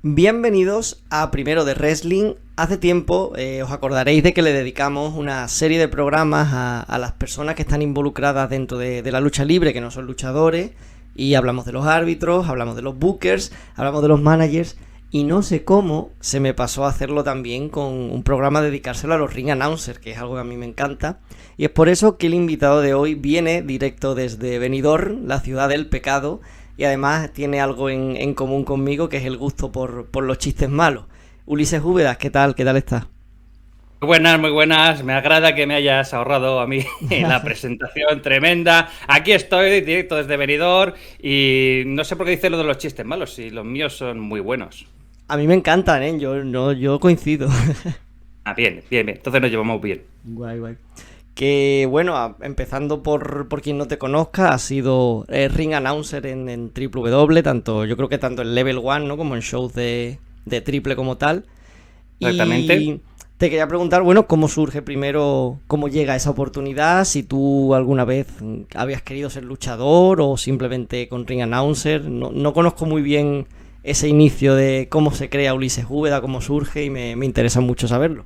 Bienvenidos a Primero de Wrestling. Hace tiempo os acordaréis de que le dedicamos una serie de programas a las personas que están involucradas dentro de la lucha libre, que no son luchadores, y hablamos de los árbitros, hablamos de los bookers, hablamos de los managers, y no sé cómo se me pasó a hacerlo también con un programa dedicárselo a los ring announcers, que es algo que a mí me encanta, y es por eso que el invitado de hoy viene directo desde Benidorm, la ciudad del pecado, y además tiene algo en común conmigo, que es el gusto por los chistes malos. Ulises Úbeda, ¿qué tal? ¿Qué tal estás? Muy buenas, muy buenas. Me agrada que me hayas ahorrado a mí la presentación tremenda. Aquí estoy, directo desde Benidorm, y no sé por qué dices lo de los chistes malos, si los míos son muy buenos. A mí me encantan, ¿eh? Yo coincido. Ah, bien, bien, bien. Entonces nos llevamos bien. Guay, guay. Que bueno, empezando por quien no te conozca, has sido ring announcer en WWE, yo creo que tanto en Level 1, ¿no? Como en shows de triple como tal. Exactamente. Y te quería preguntar, bueno, cómo surge primero, cómo llega esa oportunidad, si tú alguna vez habías querido ser luchador o simplemente con ring announcer. No conozco muy bien ese inicio de cómo se crea Ulises Úbeda, cómo surge, y me interesa mucho saberlo.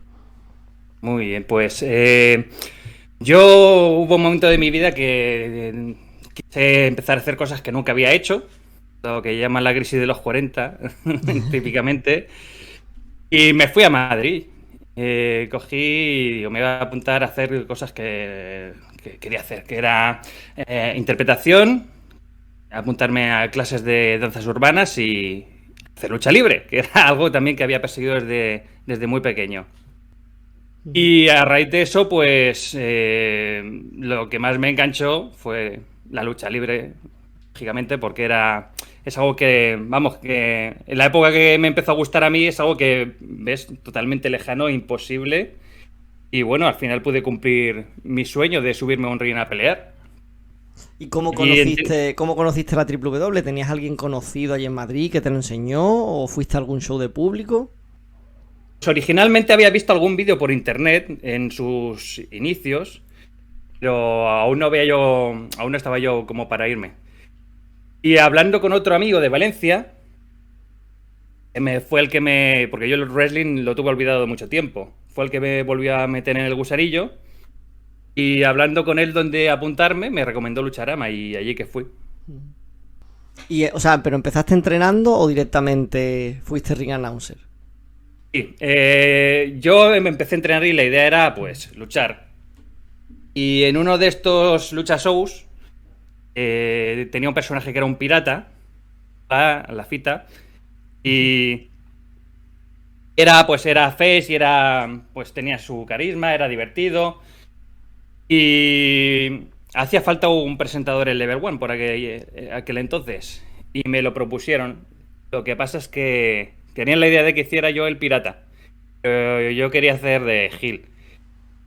Muy bien, pues yo hubo un momento de mi vida que quise empezar a hacer cosas que nunca había hecho, lo que llaman la crisis de los 40, típicamente. Y me fui a Madrid. Cogí y digo, me iba a apuntar a hacer cosas que quería hacer, que era interpretación, apuntarme a clases de danzas urbanas y hacer lucha libre, que era algo también que había perseguido desde muy pequeño. Y a raíz de eso, pues lo que más me enganchó fue la lucha libre, lógicamente, porque es algo que, vamos, que en la época que me empezó a gustar a mí es algo que ves totalmente lejano, imposible. Y bueno, al final pude cumplir mi sueño de subirme a un ring a pelear. ¿Y cómo Y conociste la WWE? ¿Tenías alguien conocido allí en Madrid que te lo enseñó o fuiste a algún show de público? pues, originalmente había visto algún vídeo por internet en sus inicios, pero aún no estaba yo como para irme. Y hablando con otro amigo de Valencia, fue el que porque yo el wrestling lo tuve olvidado mucho tiempo, fue el que me volvió a meter en el gusarillo, y hablando con él donde apuntarme, me recomendó Lucharama y allí que fui. Y, o sea, ¿pero empezaste entrenando o directamente fuiste ring announcer? Sí, yo me empecé a entrenar y la idea era, pues, luchar. Y en uno de estos lucha shows, tenía un personaje que era un pirata, la fita, y era face y pues tenía su carisma, era divertido. Y hacía falta un presentador en Level One por aquel entonces. Y me lo propusieron. Lo que pasa es que tenían la idea de que hiciera yo el pirata. Pero yo quería hacer de Gil.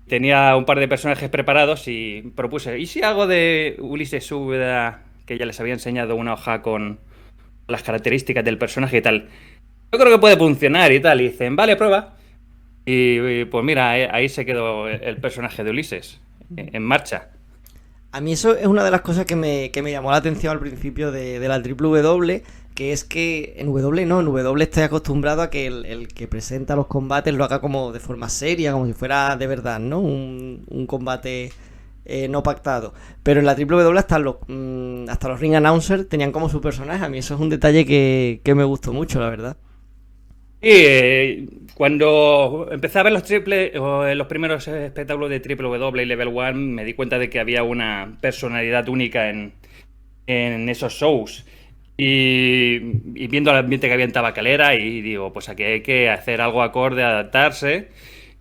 Tenía un par de personajes preparados y propuse, ¿y si hago de Ulises Úbeda, que ya les había enseñado una hoja con las características del personaje y tal? Yo creo que puede funcionar y tal. Y dicen, vale, prueba. Y pues mira, ahí se quedó el personaje de Ulises, en marcha. A mí eso es una de las cosas que me llamó la atención al principio de la WWE, que es que en W no, en W estoy acostumbrado a que el que presenta los combates lo haga como de forma seria, como si fuera de verdad, ¿no? Un combate no pactado. Pero en la WWE hasta los ring announcers tenían como su personaje. A mí eso es un detalle que me gustó mucho, la verdad. Y cuando empecé a ver los primeros espectáculos de Triple W y Level One, me di cuenta de que había una personalidad única en esos shows. Y viendo el ambiente que había en Tabacalera, y digo, pues aquí hay que hacer algo acorde, adaptarse.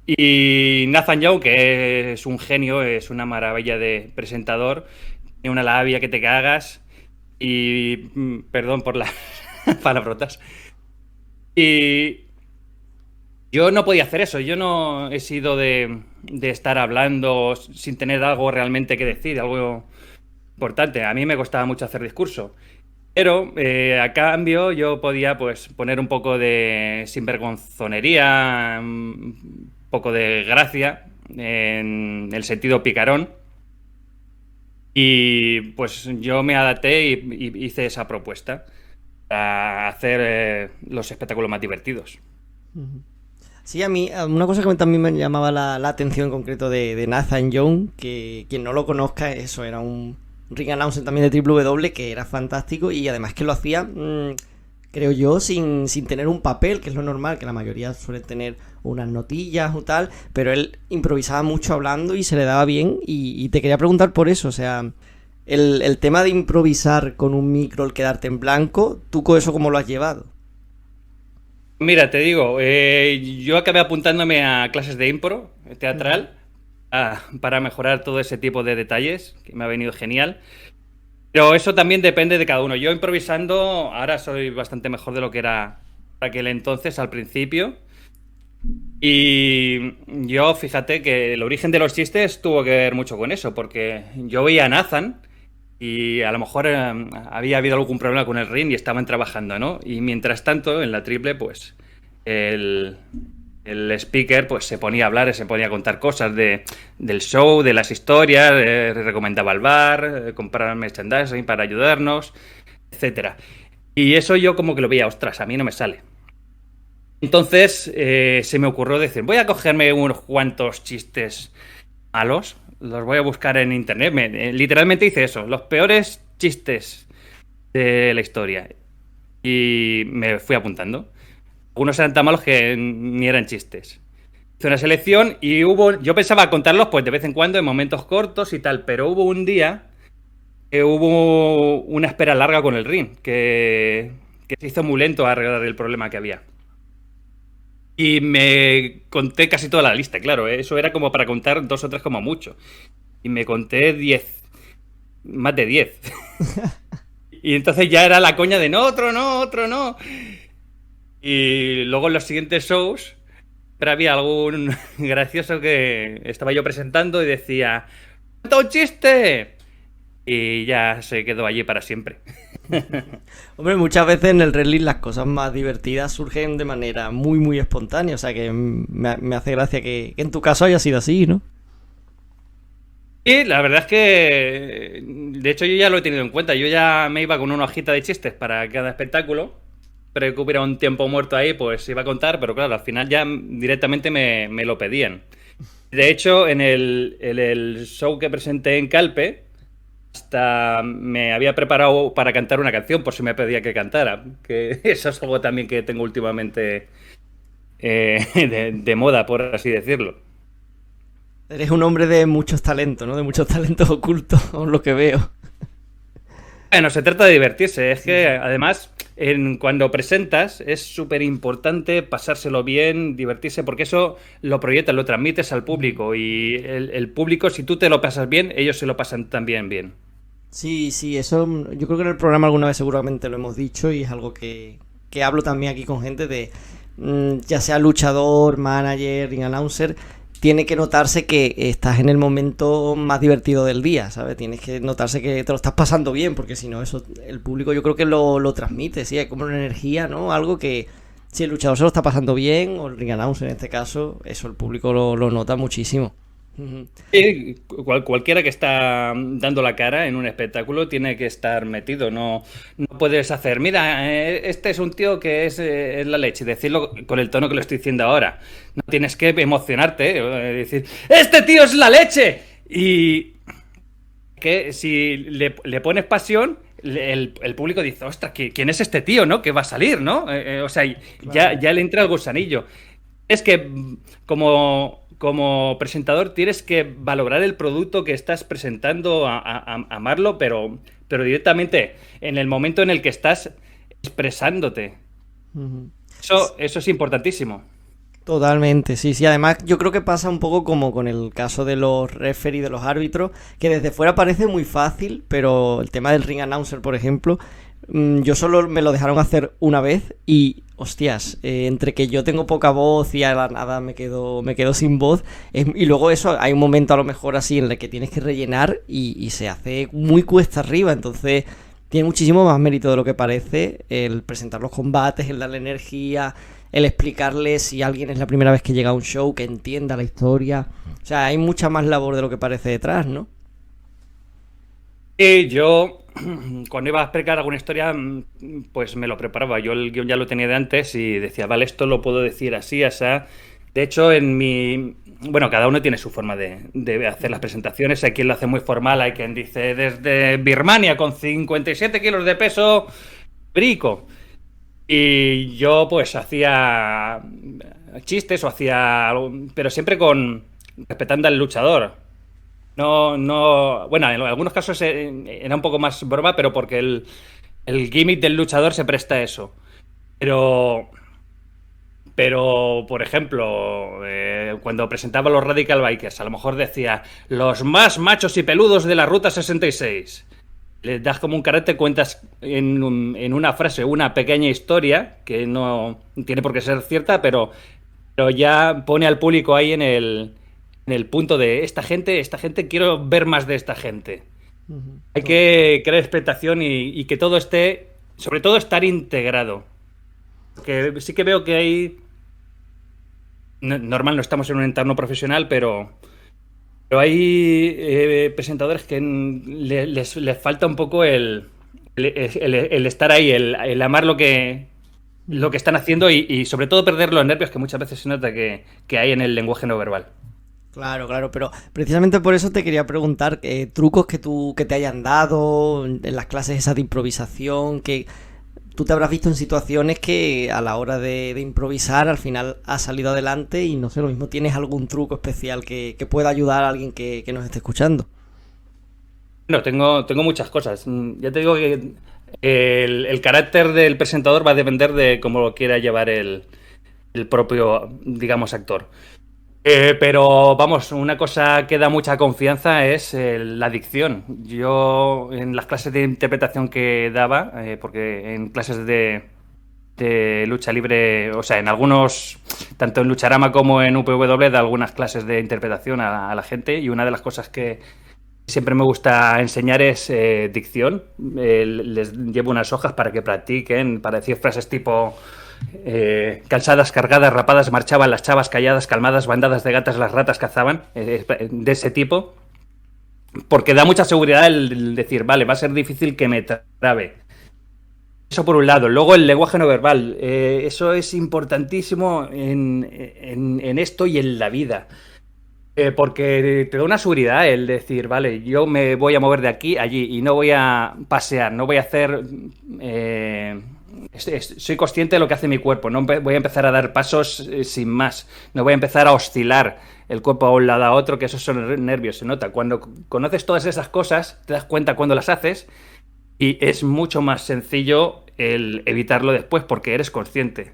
Y Nathan Young, que es un genio, es una maravilla de presentador, tiene una labia que te cagas. Y perdón por las palabrotas. Y yo no podía hacer eso, yo no he sido de estar hablando sin tener algo realmente que decir, algo importante. A mí me costaba mucho hacer discurso. Pero a cambio yo podía pues poner un poco de sinvergonzonería, un poco de gracia, en el sentido picarón. Y pues yo me adapté y hice esa propuesta. para hacer los espectáculos más divertidos. Sí, a mí una cosa que también me llamaba la atención en concreto de Nathan Young, que quien no lo conozca, eso era un ring announcer también de WWE, que era fantástico y además que lo hacía, creo yo, sin tener un papel, que es lo normal, que la mayoría suelen tener unas notillas o tal, pero él improvisaba mucho hablando y se le daba bien y te quería preguntar por eso, o sea, el tema de improvisar con un micro, el quedarte en blanco, ¿tú con eso cómo lo has llevado? Mira, te digo, yo acabé apuntándome a clases de impro teatral para mejorar todo ese tipo de detalles, que me ha venido genial. Pero eso también depende de cada uno. Yo improvisando, ahora soy bastante mejor de lo que era para aquel entonces, al principio. Y yo, fíjate que el origen de los chistes tuvo que ver mucho con eso, porque yo veía a Nathan y a lo mejor había habido algún problema con el ring y estaban trabajando, ¿no? Y mientras tanto, en la triple, pues el, el speaker pues se ponía a hablar, se ponía a contar cosas del show, de las historias, recomendaba el bar, comprar merchandising para ayudarnos, etcétera. Y eso yo como que lo veía, ostras, a mí no me sale. Entonces se me ocurrió decir, voy a cogerme unos cuantos chistes malos, los voy a buscar en internet. Literalmente hice eso, los peores chistes de la historia. Y me fui apuntando. Algunos eran tan malos que ni eran chistes. Hice una selección y yo pensaba contarlos pues de vez en cuando en momentos cortos y tal, pero hubo un día que hubo una espera larga con el ring, que se hizo muy lento a arreglar el problema que había. Y me conté casi toda la lista, claro, eso era como para contar 2 o 3 como mucho. Y me conté 10, más de 10. Y entonces ya era la coña de no, otro no, otro no. Y luego en los siguientes shows, pero había algún gracioso que estaba yo presentando y decía, ¡cuenta un chiste! Y ya se quedó allí para siempre. Hombre, muchas veces en el wrestling las cosas más divertidas surgen de manera muy, muy espontánea. O sea que me hace gracia que en tu caso haya sido así, ¿no? Y la verdad es que, de hecho, yo ya lo he tenido en cuenta. Yo ya me iba con una hojita de chistes para cada espectáculo. Pero que hubiera un tiempo muerto ahí, pues iba a contar. Pero claro, al final ya directamente me lo pedían. De hecho, en el show que presenté en Calpe, hasta me había preparado para cantar una canción por si me pedía que cantara. Que eso es algo también que tengo últimamente de moda, por así decirlo. Eres un hombre de muchos talentos, ¿no? De muchos talentos ocultos, por lo que veo. Bueno, se trata de divertirse. Es que además, cuando presentas, es súper importante pasárselo bien, divertirse, porque eso lo proyectas, lo transmites al público. Y el público, si tú te lo pasas bien, ellos se lo pasan también bien. Sí, sí, eso yo creo que en el programa alguna vez seguramente lo hemos dicho y es algo que hablo también aquí con gente de, ya sea luchador, manager, ring announcer, tiene que notarse que estás en el momento más divertido del día, ¿sabes? Tienes que notarse que te lo estás pasando bien, porque si no, eso el público yo creo que lo transmite, sí, hay como una energía, ¿no? Algo que si el luchador se lo está pasando bien, o el ring announcer en este caso, eso el público lo nota muchísimo. Sí, cualquiera que está dando la cara en un espectáculo tiene que estar metido, no puedes hacer, mira, este es un tío que es la leche, y decirlo con el tono que lo estoy diciendo ahora. No tienes que emocionarte, decir, ¡este tío es la leche! Y que si le pones pasión, el público dice, ostras, ¿quién es este tío, no? Que va a salir, ¿no? O sea, Claro. ya le entra el gusanillo. Es que como presentador tienes que valorar el producto que estás presentando, amarlo, pero directamente en el momento en el que estás expresándote. Ujú. Eso es importantísimo. Totalmente, sí, sí. Además, yo creo que pasa un poco como con el caso de los referees, de los árbitros, que desde fuera parece muy fácil, pero el tema del ring announcer, por ejemplo, yo solo me lo dejaron hacer una vez y, hostias, entre que yo tengo poca voz y a la nada me quedo sin voz, y luego eso, hay un momento a lo mejor así en el que tienes que rellenar y se hace muy cuesta arriba, entonces tiene muchísimo más mérito de lo que parece el presentar los combates, el darle energía, el explicarle si alguien es la primera vez que llega a un show, que entienda la historia. O sea, hay mucha más labor de lo que parece detrás, ¿no? Y yo cuando iba a explicar alguna historia, pues me lo preparaba. Yo el guión ya lo tenía de antes y decía, vale, esto lo puedo decir así, así. De hecho, bueno, cada uno tiene su forma de hacer las presentaciones. Hay quien lo hace muy formal, hay quien dice desde Birmania con 57 kilos de peso, brico. Y yo pues hacía chistes o pero siempre respetando al luchador. No, bueno, en algunos casos era un poco más broma, pero porque el gimmick del luchador se presta a eso. Pero, por ejemplo, cuando presentaba los Radical Bikers, a lo mejor decía los más machos y peludos de la Ruta 66. Le das como un carácter, cuentas en una frase una pequeña historia que no tiene por qué ser cierta, pero ya pone al público ahí en el punto de esta gente, quiero ver más de esta gente. Hay que crear expectación y que todo esté, sobre todo estar integrado. Que sí que veo que hay... Normal, no estamos en un entorno profesional, pero hay presentadores que les falta un poco el estar ahí, el amar lo que están haciendo y sobre todo perder los nervios que muchas veces se nota que hay en el lenguaje no verbal. Claro, pero precisamente por eso te quería preguntar trucos que te hayan dado en las clases esas de improvisación, que tú te habrás visto en situaciones que a la hora de improvisar al final has salido adelante y no sé, lo mismo, ¿tienes algún truco especial que pueda ayudar a alguien que nos esté escuchando? Bueno, tengo muchas cosas. Ya te digo que el carácter del presentador va a depender de cómo lo quiera llevar el propio, digamos, actor. Pero vamos, una cosa que da mucha confianza es la dicción. Yo en las clases de interpretación que daba, porque en clases de lucha libre, o sea, en algunos, tanto en Lucharama como en UPW, da algunas clases de interpretación a la gente, y una de las cosas que siempre me gusta enseñar es dicción. Les llevo unas hojas para que practiquen, para decir frases tipo... cansadas, cargadas, rapadas, marchaban las chavas, calladas, calmadas, bandadas de gatas, las ratas cazaban, de ese tipo, porque da mucha seguridad el decir, vale, va a ser difícil que me trabe. Eso por un lado. Luego el lenguaje no verbal, eso es importantísimo en esto y en la vida. Porque te da una seguridad el decir, vale, yo me voy a mover de aquí a allí y no voy a pasear, no voy a hacer... soy consciente de lo que hace mi cuerpo, no voy a empezar a dar pasos sin más, no voy a empezar a oscilar el cuerpo a un lado a otro, que esos son nervios, se nota. Cuando conoces todas esas cosas, te das cuenta cuando las haces y es mucho más sencillo el evitarlo después porque eres consciente.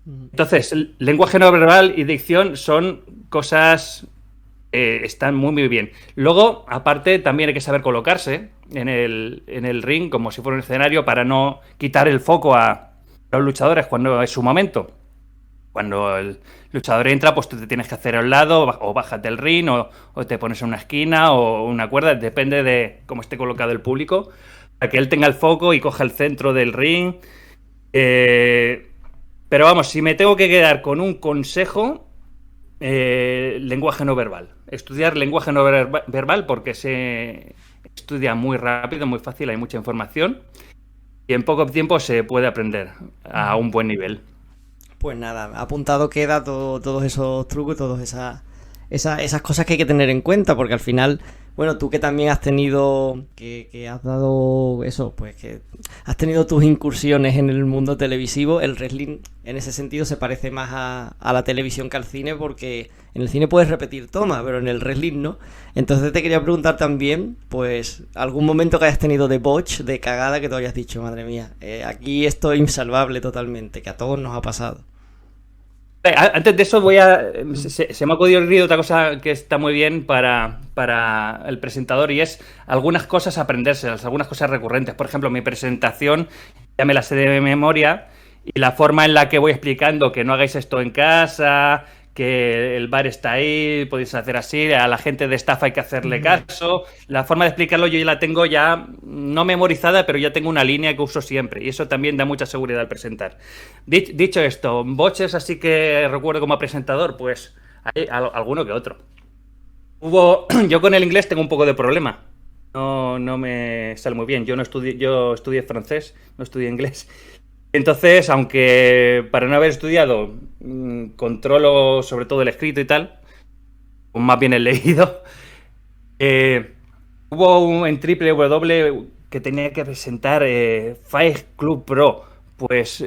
Entonces, el lenguaje no verbal y dicción son cosas... están muy muy bien. Luego, aparte, también hay que saber colocarse en el ring como si fuera un escenario para no quitar el foco a los luchadores cuando es su momento. Cuando el luchador entra, pues tú te tienes que hacer a un lado o bajas del ring o te pones en una esquina o una cuerda, depende de cómo esté colocado el público, para que él tenga el foco y coja el centro del ring. Pero vamos, si me tengo que quedar con un consejo... lenguaje no verbal. Estudiar lenguaje no verbal porque se estudia muy rápido, muy fácil, hay mucha información y en poco tiempo se puede aprender a un buen nivel. Pues nada, apuntado queda todos esos trucos, todas esas cosas que hay que tener en cuenta, porque al final, bueno, tú que también has tenido, que has dado eso, pues que has tenido tus incursiones en el mundo televisivo, el wrestling en ese sentido se parece más a la televisión que al cine, porque en el cine puedes repetir tomas, pero en el wrestling no. Entonces te quería preguntar también, pues, algún momento que hayas tenido de botch, de cagada, que tú hayas dicho, madre mía, aquí esto es insalvable totalmente, que a todos nos ha pasado. Antes de eso se me ha ocurrido otra cosa que está muy bien para el presentador y es algunas cosas aprendérselas, algunas cosas recurrentes. Por ejemplo, mi presentación ya me la sé de memoria y la forma en la que voy explicando que no hagáis esto en casa, que el bar está ahí, podéis hacer así, a la gente de staff hay que hacerle caso. La forma de explicarlo yo ya la tengo ya no memorizada, pero ya tengo una línea que uso siempre y eso también da mucha seguridad al presentar. Dicho esto, boches así que recuerdo como presentador, pues hay alguno que otro. Yo con el inglés tengo un poco de problema no me sale muy bien. Yo estudié francés, no estudié inglés. Entonces, aunque para no haber estudiado controlo sobre todo el escrito y tal, o más bien el leído, eh, en Triple W que tenía que presentar Fight Club Pro. Pues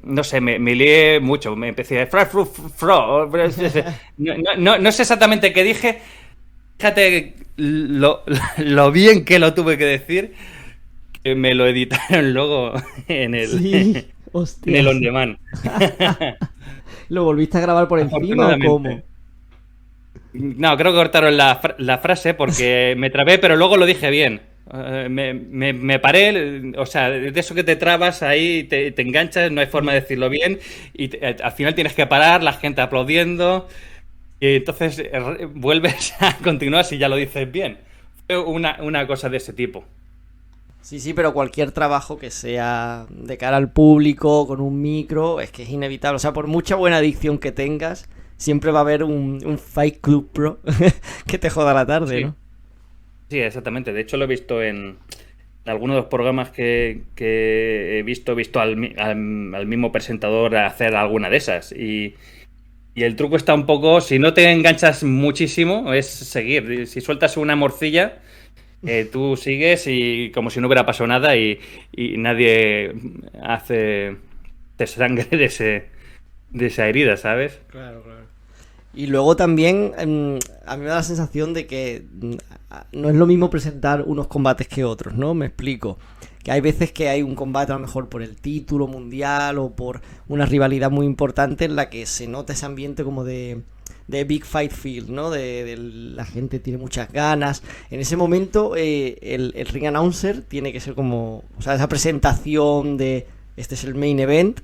no sé, me lié mucho. Me empecé a no sé exactamente qué dije. Fíjate lo bien que lo tuve que decir, que me lo editaron luego en Sí, en el on hostias. demand. ¿Lo volviste a grabar por encima o cómo? Afortunadamente. No, creo que cortaron la frase porque me trabé, pero luego lo dije bien. Me paré, o sea, de eso que te trabas ahí, te enganchas, no hay forma de decirlo bien, y al final tienes que parar, la gente aplaudiendo, y entonces vuelves a continuar si ya lo dices bien. Fue una cosa de ese tipo. Sí, sí, pero cualquier trabajo que sea de cara al público, con un micro, es que es inevitable. O sea, por mucha buena dicción que tengas, siempre va a haber un Fight Club Pro que te joda la tarde, Sí, ¿no? sí, exactamente. De hecho, lo he visto en algunos de los programas que he visto al mismo presentador hacer alguna de esas. Y el truco está un poco, si no te enganchas muchísimo, es seguir. Si sueltas una morcilla, tú sigues y como si no hubiera pasado nada y nadie hace te sangre de esa herida, ¿sabes? Claro, claro. Y luego también a mí me da la sensación de que no es lo mismo presentar unos combates que otros, ¿no? Me explico. Que hay veces que hay un combate a lo mejor por el título mundial o por una rivalidad muy importante en la que se nota ese ambiente como de Big Fight Field, ¿no? De la gente tiene muchas ganas. En ese momento el ring announcer tiene que ser como, o sea, esa presentación de este es el main event.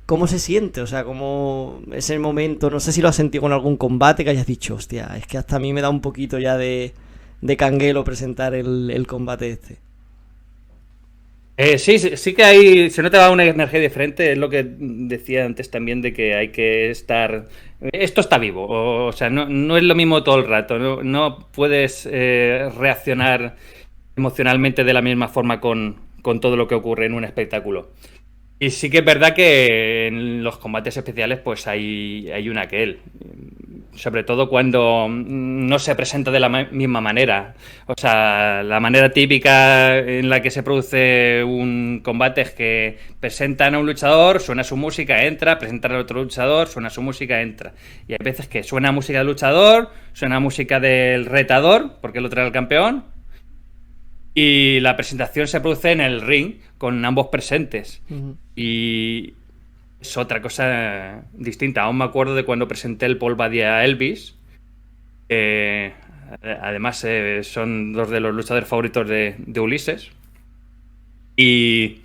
¿Cómo se siente? O sea, ¿cómo es el momento? No sé si lo has sentido con algún combate que hayas dicho, hostia, es que hasta a mí me da un poquito ya de canguelo presentar el combate este. Sí que hay, se nota una energía diferente, es lo que decía antes también de que hay que estar, esto está vivo, o sea, no es lo mismo todo el rato, no puedes reaccionar emocionalmente de la misma forma con todo lo que ocurre en un espectáculo. Y sí que es verdad que en los combates especiales pues hay un aquel. Sobre todo cuando no se presenta de la misma manera. O sea, la manera típica en la que se produce un combate es que presentan a un luchador, suena su música, entra, presentan a otro luchador, suena su música, entra. Y hay veces que suena música del luchador, suena música del retador, porque lo trae el campeón, y la presentación se produce en el ring, con ambos presentes. Ujú. Y es otra cosa distinta. Aún me acuerdo de cuando presenté el Paul Badia a Elvis. Eh, Además, son dos de los luchadores favoritos de Ulises. Y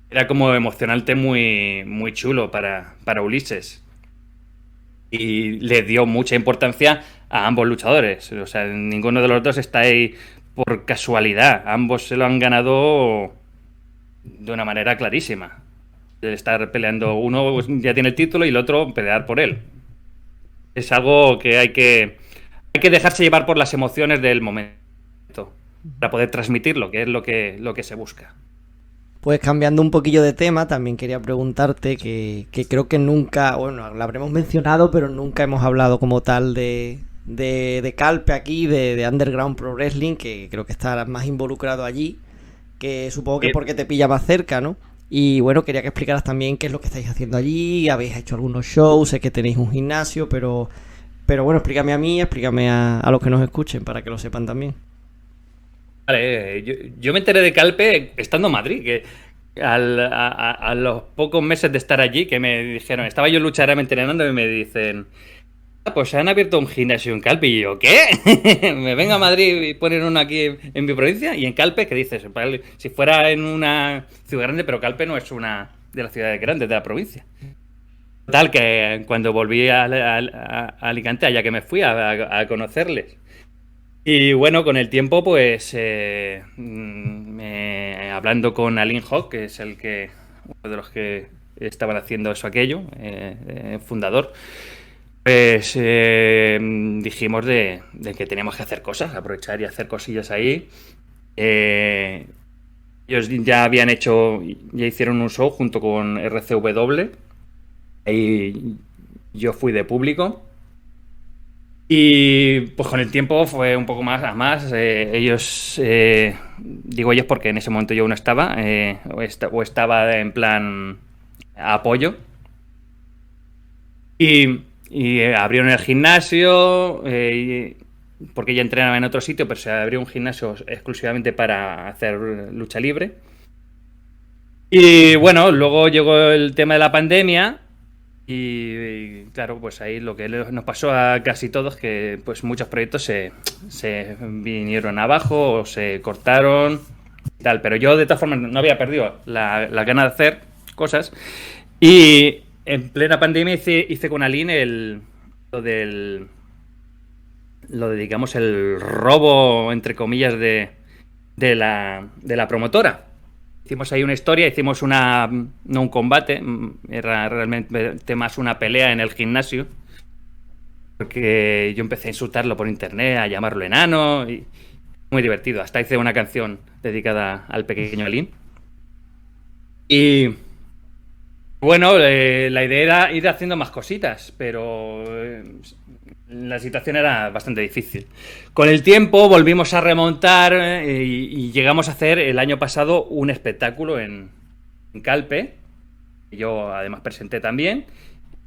era como emocionante, muy chulo para Ulises. Y le dio mucha importancia a ambos luchadores. O sea, ninguno de los dos está ahí por casualidad. Ambos se lo han ganado de una manera clarísima. De estar peleando, uno ya tiene el título y el otro pelear por él. Es algo que hay que dejarse llevar por las emociones del momento para poder transmitirlo, que es lo que se busca. Pues cambiando un poquillo de tema, también quería preguntarte que creo que nunca, bueno, lo habremos mencionado, pero nunca hemos hablado como tal de Calpe aquí, de Underground Pro Wrestling, que creo que estarás más involucrado allí, que supongo que es porque te pilla más cerca, ¿no? Y bueno, quería que explicaras también qué es lo que estáis haciendo allí, habéis hecho algunos shows, sé que tenéis un gimnasio, pero bueno, explícame a mí, explícame a los que nos escuchen para que lo sepan también. Vale, yo me enteré de Calpe estando en Madrid, que a los pocos meses de estar allí, que me dijeron, estaba yo en Lucharama entrenando y me dicen, "Ah, pues se han abierto un gimnasio en Calpe". Y yo, ¿qué? ¿Me vengo a Madrid y ponen uno aquí en mi provincia? Y en Calpe, ¿qué dices? Si fuera en una ciudad grande, pero Calpe no es una de las ciudades grandes de la provincia. Tal que cuando volví a Alicante, allá que me fui a conocerles. Y bueno, con el tiempo, pues hablando con Alin Hawk, que es uno de los que estaban haciendo eso aquello, fundador, pues dijimos de que teníamos que hacer cosas, aprovechar y hacer cosillas ahí. Ellos ya hicieron un show junto con RCW y yo fui de público. Y pues con el tiempo fue un poco más a más. Ellos, digo ellos porque en ese momento yo no estaba, o estaba en plan apoyo. Y abrieron el gimnasio, porque ya entrenaba en otro sitio, pero se abrió un gimnasio exclusivamente para hacer lucha libre. Y bueno, luego llegó el tema de la pandemia y claro, pues ahí lo que nos pasó a casi todos, que pues muchos proyectos se vinieron abajo o se cortaron y tal. Pero yo de todas formas no había perdido la gana de hacer cosas. Y en plena pandemia hice con Aline lo de, digamos, el robo, entre comillas, de la promotora. Hicimos ahí una historia, hicimos no un combate, era realmente más una pelea en el gimnasio, porque yo empecé a insultarlo por internet, a llamarlo enano, y muy divertido. Hasta hice una canción dedicada al pequeño Alín. Y bueno, la idea era ir haciendo más cositas, pero la situación era bastante difícil. Con el tiempo volvimos a remontar y llegamos a hacer el año pasado un espectáculo en Calpe. Yo además presenté también,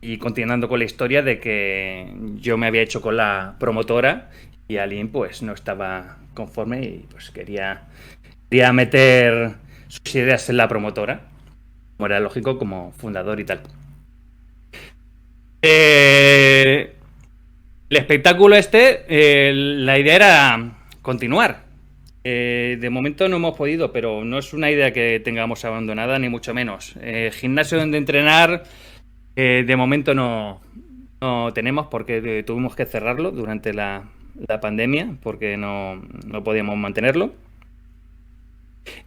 y continuando con la historia de que yo me había hecho con la promotora y Aline pues no estaba conforme y pues quería meter sus ideas en la promotora, como era lógico, como fundador y tal. El espectáculo la idea era continuar. De momento no hemos podido, pero no es una idea que tengamos abandonada, ni mucho menos. Gimnasio donde entrenar, de momento no tenemos, porque tuvimos que cerrarlo durante la pandemia, porque no podíamos mantenerlo.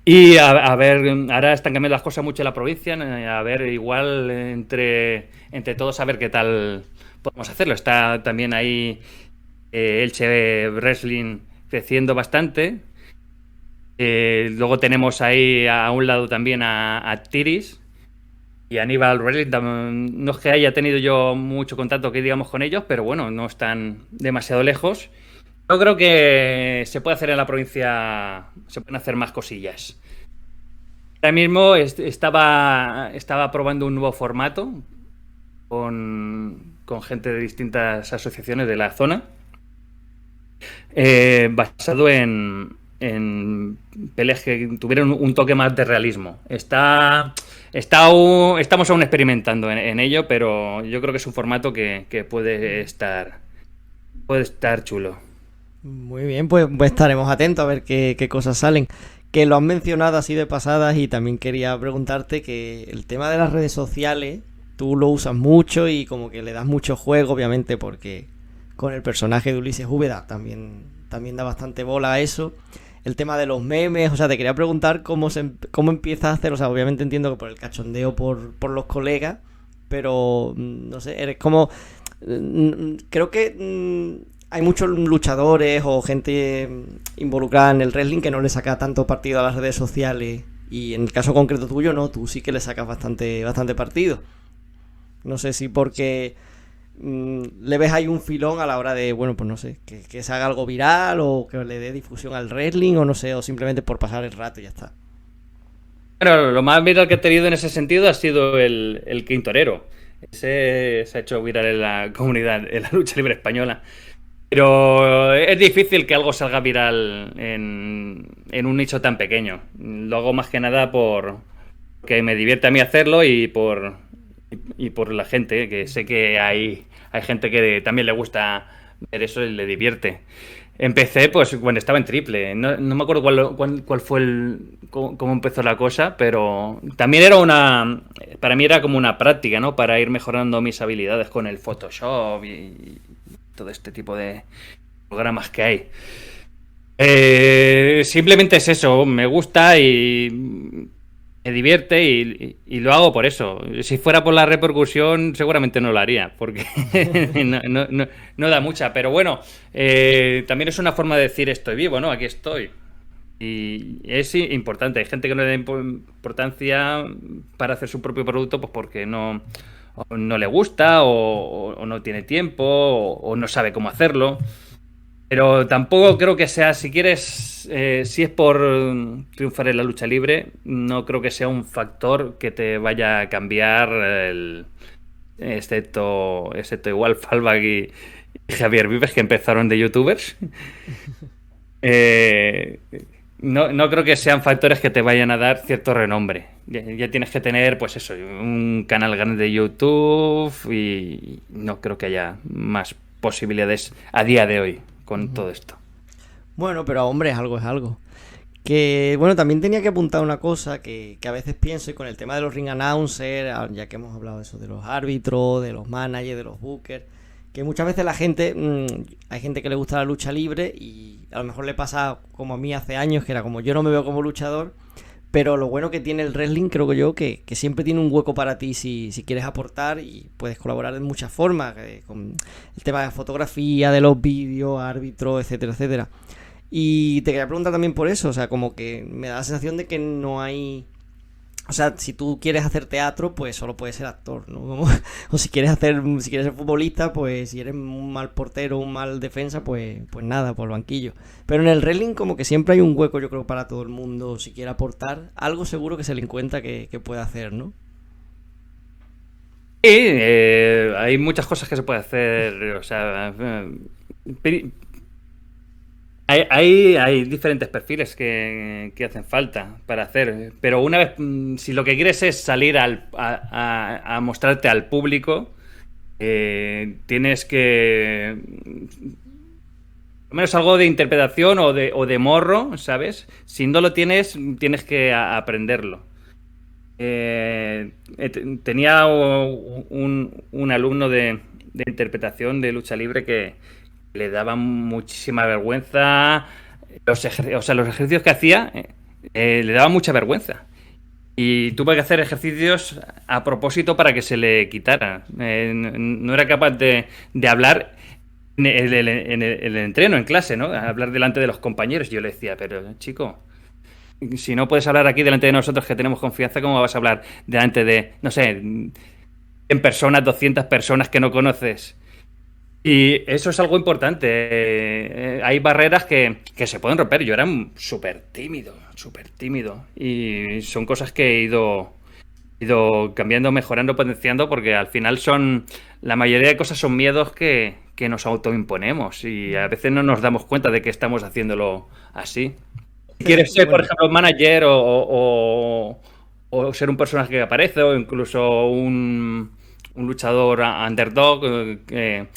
Y a ver, ahora están cambiando las cosas mucho en la provincia, a ver, igual entre todos a ver qué tal podemos hacerlo. Está también ahí Elche Wrestling creciendo bastante. Luego tenemos ahí a un lado también a Tiris y Aníbal Wrestling. No es que haya tenido yo mucho contacto, que digamos, con ellos, pero bueno, no están demasiado lejos. Yo creo que se puede hacer en la provincia, se pueden hacer más cosillas. Ahora mismo estaba probando un nuevo formato con gente de distintas asociaciones de la zona, basado en peleas que tuvieron un toque más de realismo. Estamos aún experimentando en ello, pero yo creo que es un formato que puede estar chulo. Muy bien, pues estaremos atentos a ver qué cosas salen. Que lo han mencionado así de pasadas, y también quería preguntarte que el tema de las redes sociales, tú lo usas mucho y como que le das mucho juego, obviamente, porque con el personaje de Ulises Úbeda también da bastante bola a eso. El tema de los memes, o sea, te quería preguntar cómo empiezas a hacer, o sea, obviamente entiendo que por el cachondeo por los colegas, pero no sé, eres como... creo que hay muchos luchadores o gente involucrada en el wrestling que no le saca tanto partido a las redes sociales, y en el caso concreto tuyo no, tú sí que le sacas bastante partido. No sé si porque le ves ahí un filón a la hora de, bueno, pues no sé, que se haga algo viral o que le dé difusión al wrestling, o no sé, o simplemente por pasar el rato y ya está. Bueno, lo más viral que he tenido en ese sentido ha sido el Quintorero. Ese se ha hecho viral en la comunidad, en la lucha libre española. Pero es difícil que algo salga viral en un nicho tan pequeño. Lo hago más que nada porque me divierte a mí hacerlo y por la gente, que sé que hay gente que también le gusta ver eso y le divierte. Empecé pues cuando estaba en Triple. No me acuerdo cuál fue cómo empezó la cosa, pero también para mí era como una práctica, ¿no? Para ir mejorando mis habilidades con el Photoshop y todo este tipo de programas que hay. Simplemente es eso, me gusta y me divierte y lo hago por eso. Si fuera por la repercusión, seguramente no lo haría, porque no da mucha. Pero bueno, también es una forma de decir estoy vivo, ¿no? Aquí estoy. Y es importante. Hay gente que no le da importancia para hacer su propio producto, pues porque o no le gusta, o no tiene tiempo, o no sabe cómo hacerlo. Pero tampoco creo que sea, si quieres, si es por triunfar en la lucha libre, no creo que sea un factor que te vaya a cambiar, excepto igual Fallback y Javier Vives, que empezaron de youtubers. No creo que sean factores que te vayan a dar cierto renombre. Ya tienes que tener, pues eso, un canal grande de YouTube y no creo que haya más posibilidades a día de hoy con todo esto. Bueno, pero hombre, es algo. Que, bueno, también tenía que apuntar una cosa que a veces pienso, y con el tema de los ring announcers, ya que hemos hablado de eso, de los árbitros, de los managers, de los bookers, que muchas veces la gente, hay gente que le gusta la lucha libre y a lo mejor le pasa como a mí hace años, que era como yo no me veo como luchador, pero lo bueno que tiene el wrestling, creo que yo, que siempre tiene un hueco para ti si quieres aportar y puedes colaborar de muchas formas, con el tema de fotografía, de los vídeos, árbitros, etcétera, etcétera. Y te quería preguntar también por eso, o sea, como que me da la sensación de que no hay... O sea, si tú quieres hacer teatro, pues solo puedes ser actor, ¿no? O si quieres ser futbolista, pues si eres un mal portero, un mal defensa, pues nada, por el banquillo. Pero en el wrestling como que siempre hay un hueco, yo creo, para todo el mundo. Si quiere aportar, algo seguro que se le encuentra que puede hacer, ¿no? Sí, hay muchas cosas que se puede hacer, o sea... Hay diferentes perfiles que hacen falta para hacer, pero una vez, si lo que quieres es salir a mostrarte al público, tienes que, al menos algo de interpretación o de morro, ¿sabes? Si no lo tienes, tienes que aprenderlo. Tenía un alumno de interpretación de lucha libre que le daba muchísima vergüenza. Los ejercicios que hacía le daba mucha vergüenza. Y tuve que hacer ejercicios a propósito para que se le quitara. No era capaz de hablar en el entreno, en clase, ¿no? Hablar delante de los compañeros. Yo le decía, pero chico, si no puedes hablar aquí delante de nosotros que tenemos confianza, ¿cómo vas a hablar delante de, no sé, 100 personas, 200 personas que no conoces? Y eso es algo importante. Hay barreras que se pueden romper. Yo era súper tímido. Y son cosas que he ido cambiando, mejorando, potenciando, porque al final la mayoría de cosas son miedos que nos autoimponemos y a veces no nos damos cuenta de que estamos haciéndolo así. Si quieres ser, por ejemplo, manager o ser un personaje que aparece o incluso un luchador underdog que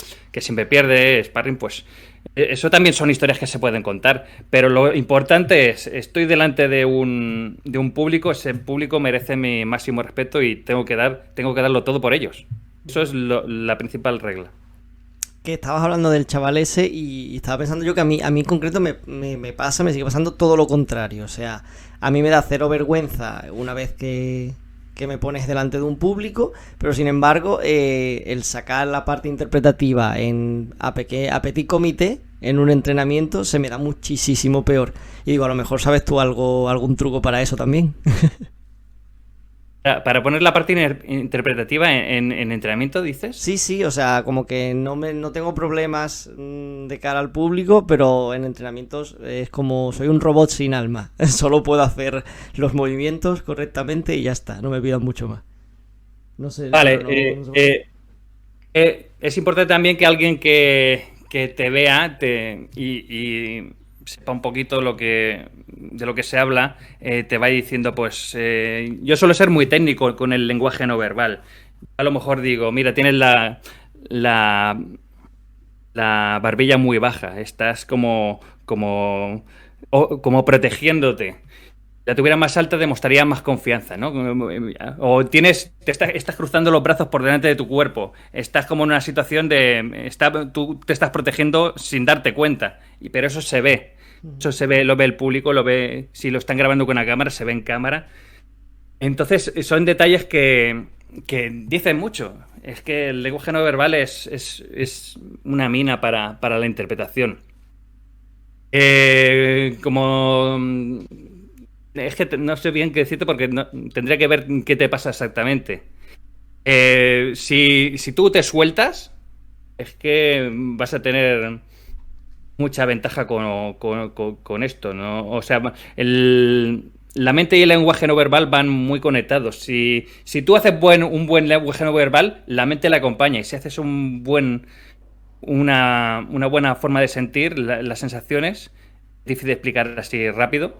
siempre pierde, sparring, pues eso también son historias que se pueden contar, pero lo importante es, estoy delante de un público, ese público merece mi máximo respeto y tengo que darlo todo por ellos. Eso es la principal regla. Que estabas hablando del chaval ese y estaba pensando yo que a mí en concreto me sigue pasando todo lo contrario. O sea, a mí me da cero vergüenza una vez que me pones delante de un público, pero sin embargo el sacar la parte interpretativa a petit comité en un entrenamiento se me da muchísimo peor. Y digo, a lo mejor sabes tú algún truco para eso también. Para poner la parte interpretativa en entrenamiento, ¿dices? Sí, o sea, como que no tengo problemas de cara al público, pero en entrenamientos es como soy un robot sin alma. Solo puedo hacer los movimientos correctamente y ya está, no me pidan mucho más. No sé. Vale, no sé. Es importante también que alguien que te vea y sepa un poquito de lo que se habla, te va diciendo, pues yo suelo ser muy técnico con el lenguaje no verbal. A lo mejor digo, mira, tienes la barbilla muy baja, estás como protegiéndote. Si la tuviera más alta demostraría más confianza, ¿no? O estás cruzando los brazos por delante de tu cuerpo, estás como en una situación tú te estás protegiendo sin darte cuenta, pero eso se ve. Eso se ve, lo ve el público, si lo están grabando con una cámara, se ve en cámara. Entonces, son detalles que dicen mucho. Es que el lenguaje no verbal es una mina para la interpretación. Como... Es que no sé bien qué decirte porque tendría que ver qué te pasa exactamente. Si tú te sueltas, es que vas a tener mucha ventaja con esto, ¿no? O sea, la mente y el lenguaje no verbal van muy conectados. Si tú haces un buen lenguaje no verbal, la mente la acompaña. Y si haces una buena forma de sentir las sensaciones, difícil de explicar así rápido,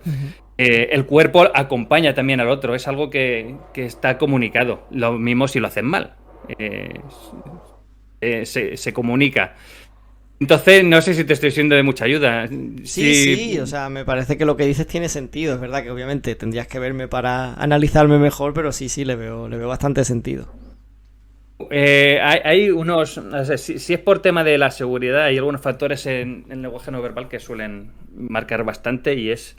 el cuerpo acompaña también al otro. Es algo que está comunicado. Lo mismo si lo hacen mal. Se comunica. Entonces, no sé si te estoy siendo de mucha ayuda. Sí, o sea, me parece que lo que dices tiene sentido. Es verdad que obviamente tendrías que verme para analizarme mejor, pero sí, le veo bastante sentido. Hay unos, o sea, si es por tema de la seguridad, hay algunos factores en el lenguaje no verbal que suelen marcar bastante y es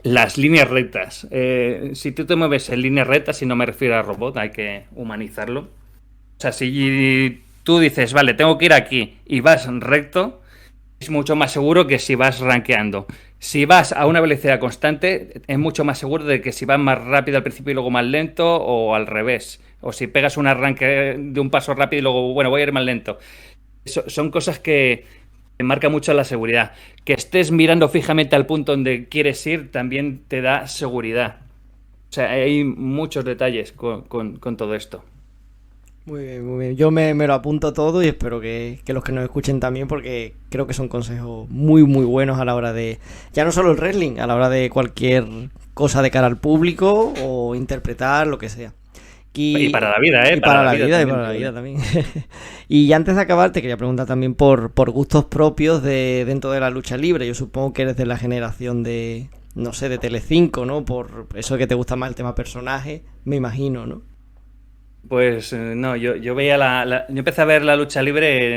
las líneas rectas. Si tú te mueves en líneas rectas, y no me refiero a robot, hay que humanizarlo. O sea, si tú dices, vale, tengo que ir aquí y vas recto, es mucho más seguro que si vas rankeando. Si vas a una velocidad constante, es mucho más seguro de que si vas más rápido al principio y luego más lento, o al revés. O si pegas un arranque de un paso rápido y luego, bueno, voy a ir más lento. Son cosas que te marcan mucho la seguridad. Que estés mirando fijamente al punto donde quieres ir también te da seguridad. O sea, hay muchos detalles con todo esto. Muy bien, muy bien. Yo me lo apunto todo y espero que los que nos escuchen también, porque creo que son consejos muy, muy buenos a la hora de, ya no solo el wrestling, a la hora de cualquier cosa de cara al público o interpretar, lo que sea. Y para la vida, ¿eh? Y para la vida también. Y antes de acabar, te quería preguntar también por gustos propios dentro de la lucha libre. Yo supongo que eres de la generación de, no sé, de Telecinco, ¿no? Por eso que te gusta más el tema personaje, me imagino, ¿no? Pues no, yo veía yo empecé a ver la lucha libre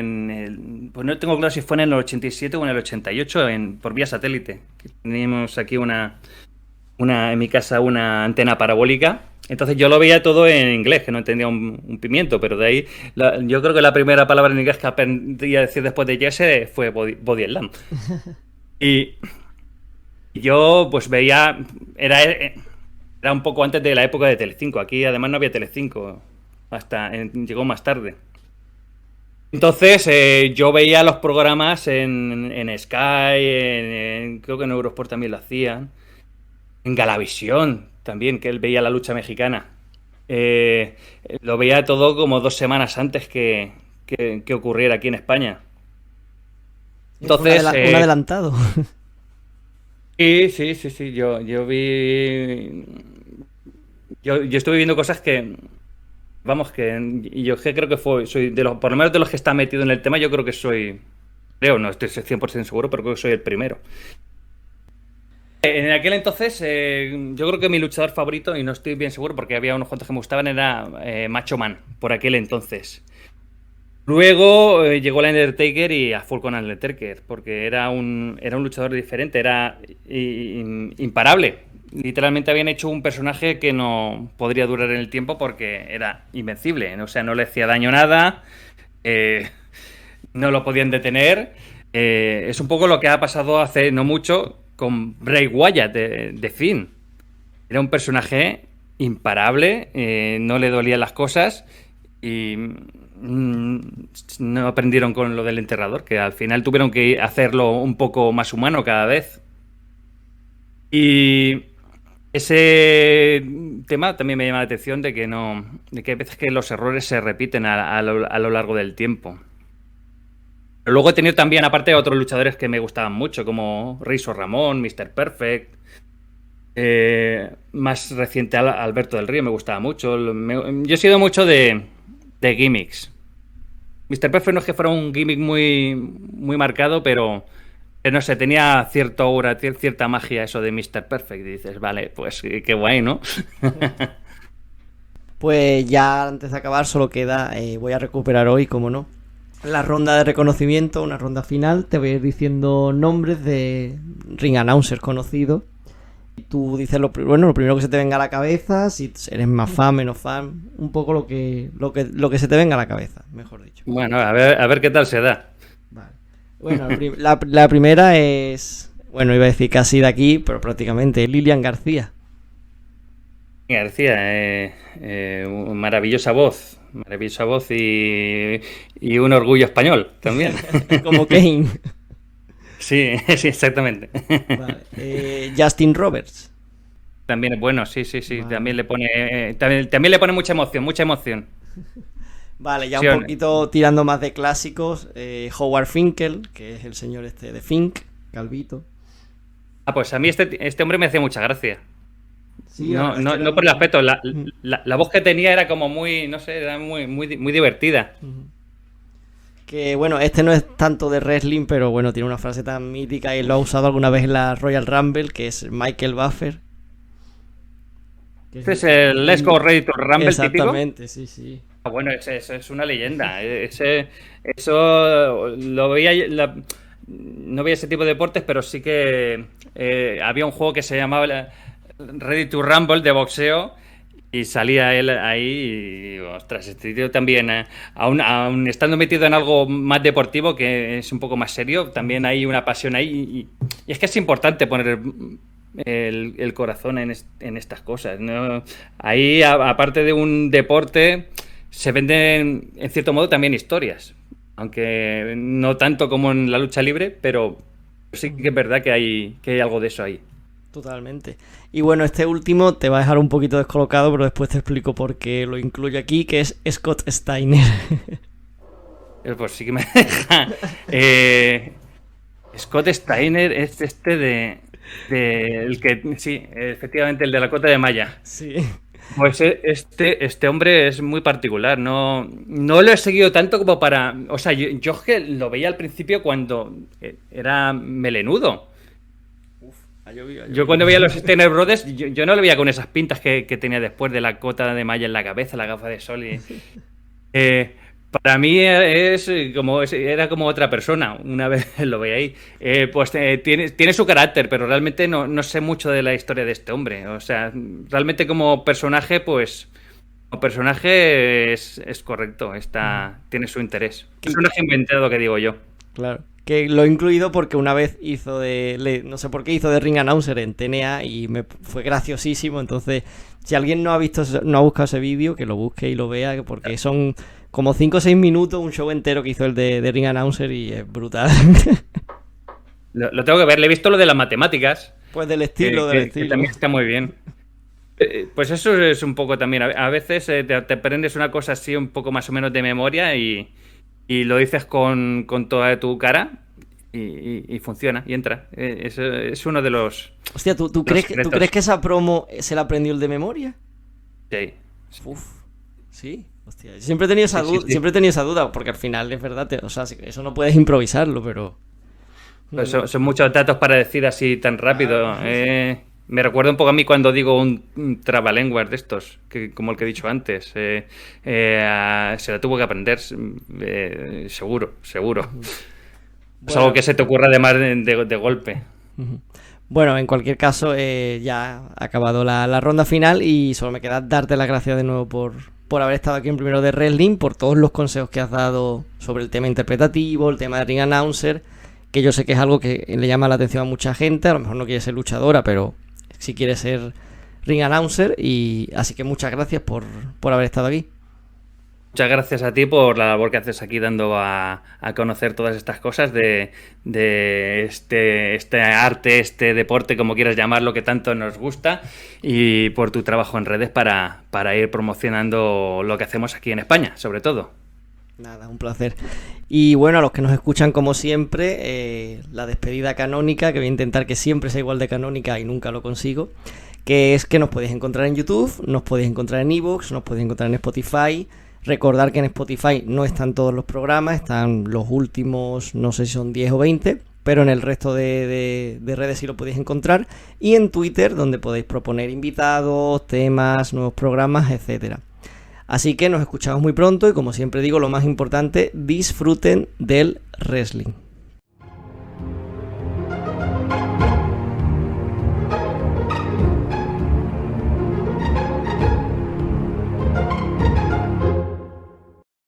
pues no tengo claro si fue en el 87 o en el 88 por vía satélite. Teníamos aquí en mi casa una antena parabólica. Entonces yo lo veía todo en inglés, que no entendía un pimiento, pero de ahí yo creo que la primera palabra en inglés que aprendí a decir después de Jesse fue body slam. Y yo pues veía, era un poco antes de la época de Telecinco. Aquí además no había Telecinco, llegó más tarde. Entonces yo veía los programas en Sky, creo que en Eurosport también lo hacían, en Galavisión también, que él veía la lucha mexicana. Lo veía todo como 2 semanas antes que ocurriera aquí en España. Entonces, un adelantado. Sí. Yo vi. Yo estuve viendo cosas que. Vamos, yo creo que soy por lo menos de los que está metido en el tema, yo creo que soy. No estoy 100% seguro, pero creo que soy el primero. En aquel entonces, yo creo que mi luchador favorito, y no estoy bien seguro porque había unos cuantos que me gustaban, era Macho Man, por aquel entonces. Luego llegó el Undertaker y a full con Undertaker, porque era un luchador diferente, era imparable. Literalmente habían hecho un personaje que no podría durar en el tiempo porque era invencible. O sea, no le hacía daño nada, no lo podían detener. Es un poco lo que ha pasado hace no mucho con Bray Wyatt de Finn. Era un personaje imparable, no le dolían las cosas y no aprendieron con lo del enterrador, que al final tuvieron que hacerlo un poco más humano cada vez. Y ese tema también me llama la atención de que hay veces que los errores se repiten a lo largo del tiempo. Pero luego he tenido también, aparte, otros luchadores que me gustaban mucho, como Razor Ramón, Mr. Perfect. Más reciente, Alberto del Río, me gustaba mucho. Yo he sido mucho de gimmicks. Mr. Perfect no es que fuera un gimmick muy, muy marcado, pero no sé, tenía cierta aura, cierta magia eso de Mr. Perfect. Y dices, vale, pues qué guay, ¿no? Pues ya antes de acabar solo queda, voy a recuperar hoy, como no, la ronda de reconocimiento, una ronda final. Te voy a ir diciendo nombres de ring announcers conocidos Tú dices lo primero que se te venga a la cabeza, si eres más fan, menos fan, un poco lo que se te venga a la cabeza, mejor dicho. Bueno, a ver qué tal se da. Vale. Bueno, la primera es, bueno, iba a decir casi de aquí, pero prácticamente Lilian García. García, maravillosa voz y un orgullo español también. Como Kane. Sí, exactamente. Vale. Justin Roberts. También es bueno, sí. Vale. También le pone mucha emoción. Vale, ya un poquito tirando más de clásicos. Howard Finkel, que es el señor de Fink, Calvito. Pues a mí este hombre me hacía mucha gracia. Sí, no por el aspecto, la voz que tenía era como muy, no sé, era muy divertida. Que bueno, este no es tanto de wrestling, pero bueno, tiene una frase tan mítica y lo ha usado alguna vez en la Royal Rumble, que es Michael Buffer. Este es el Let's Go Ready to Rumble típico. Exactamente, sí. Bueno, eso es una leyenda. Eso lo veía. No veía ese tipo de deportes, pero sí que había un juego que se llamaba Ready to Rumble de boxeo. Y salía él ahí y, ostras, este tío también, aún estando metido en algo más deportivo, que es un poco más serio, también hay una pasión ahí. Y es que es importante poner el corazón en estas cosas, ¿no? Ahí, aparte de un deporte, se venden, en cierto modo, también historias. Aunque no tanto como en la lucha libre, pero sí que es verdad que hay algo de eso ahí. Totalmente. Y bueno, este último te va a dejar un poquito descolocado, pero después te explico por qué lo incluyo aquí, que es Scott Steiner. Pues sí que me deja. Scott Steiner es el que, sí, efectivamente, el de la Cota de Malla. Sí. Pues este hombre es muy particular. No lo he seguido tanto como para. O sea, yo es que lo veía al principio cuando era melenudo. Yo cuando veía los Steiner Brothers, yo no lo veía con esas pintas que tenía después de la cota de malla en la cabeza, la gafa de sol. Para mí era como otra persona, una vez lo veía ahí. Tiene su carácter, pero realmente no sé mucho de la historia de este hombre. O sea, realmente como personaje, pues... Como personaje es correcto, tiene su interés. Personaje inventado, que digo yo. Claro. Que lo he incluido porque una vez no sé por qué hizo de ring announcer en TNA y me fue graciosísimo. Entonces, si alguien no ha buscado ese vídeo, que lo busque y lo vea, porque son como 5 o 6 minutos, un show entero que hizo el de ring announcer y es brutal. Lo tengo que ver, le he visto lo de las matemáticas. Pues del estilo. Que también está muy bien. Pues eso es un poco también. A veces te aprendes una cosa así un poco más o menos de memoria y lo dices con toda tu cara y funciona y entra. Es uno de los... Hostia, ¿tú crees que esa promo se la aprendió el de memoria? Sí. Uf, sí. Hostia, siempre he tenido esa duda, siempre he tenido esa duda, porque al final es verdad, o sea, eso no puedes improvisarlo, pero... Pues son muchos datos para decir así tan rápido. Me recuerda un poco a mí cuando digo un trabalenguas de estos, como el que he dicho antes. Se la tuvo que aprender, seguro. Bueno. Es algo que se te ocurra además de golpe. Bueno, en cualquier caso, ya ha acabado la ronda final y solo me queda darte las gracias de nuevo por haber estado aquí en Primero de Wrestling, por todos los consejos que has dado sobre el tema interpretativo, el tema de ring announcer, que yo sé que es algo que le llama la atención a mucha gente. A lo mejor no quiere ser luchadora, pero si quiere ser ring announcer, y así que muchas gracias por haber estado aquí. Muchas gracias a ti por la labor que haces aquí dando a conocer todas estas cosas de este arte, este deporte, como quieras llamarlo, que tanto nos gusta, y por tu trabajo en redes para ir promocionando lo que hacemos aquí en España, sobre todo. Nada, un placer. Y bueno, a los que nos escuchan, como siempre, la despedida canónica, que voy a intentar que siempre sea igual de canónica y nunca lo consigo, que es que nos podéis encontrar en YouTube, nos podéis encontrar en iVoox, nos podéis encontrar en Spotify. Recordar que en Spotify no están todos los programas, están los últimos, no sé si son 10 o 20, pero en el resto de redes sí lo podéis encontrar. Y en Twitter, donde podéis proponer invitados, temas, nuevos programas, etcétera. Así que nos escuchamos muy pronto y, como siempre digo, lo más importante, disfruten del wrestling.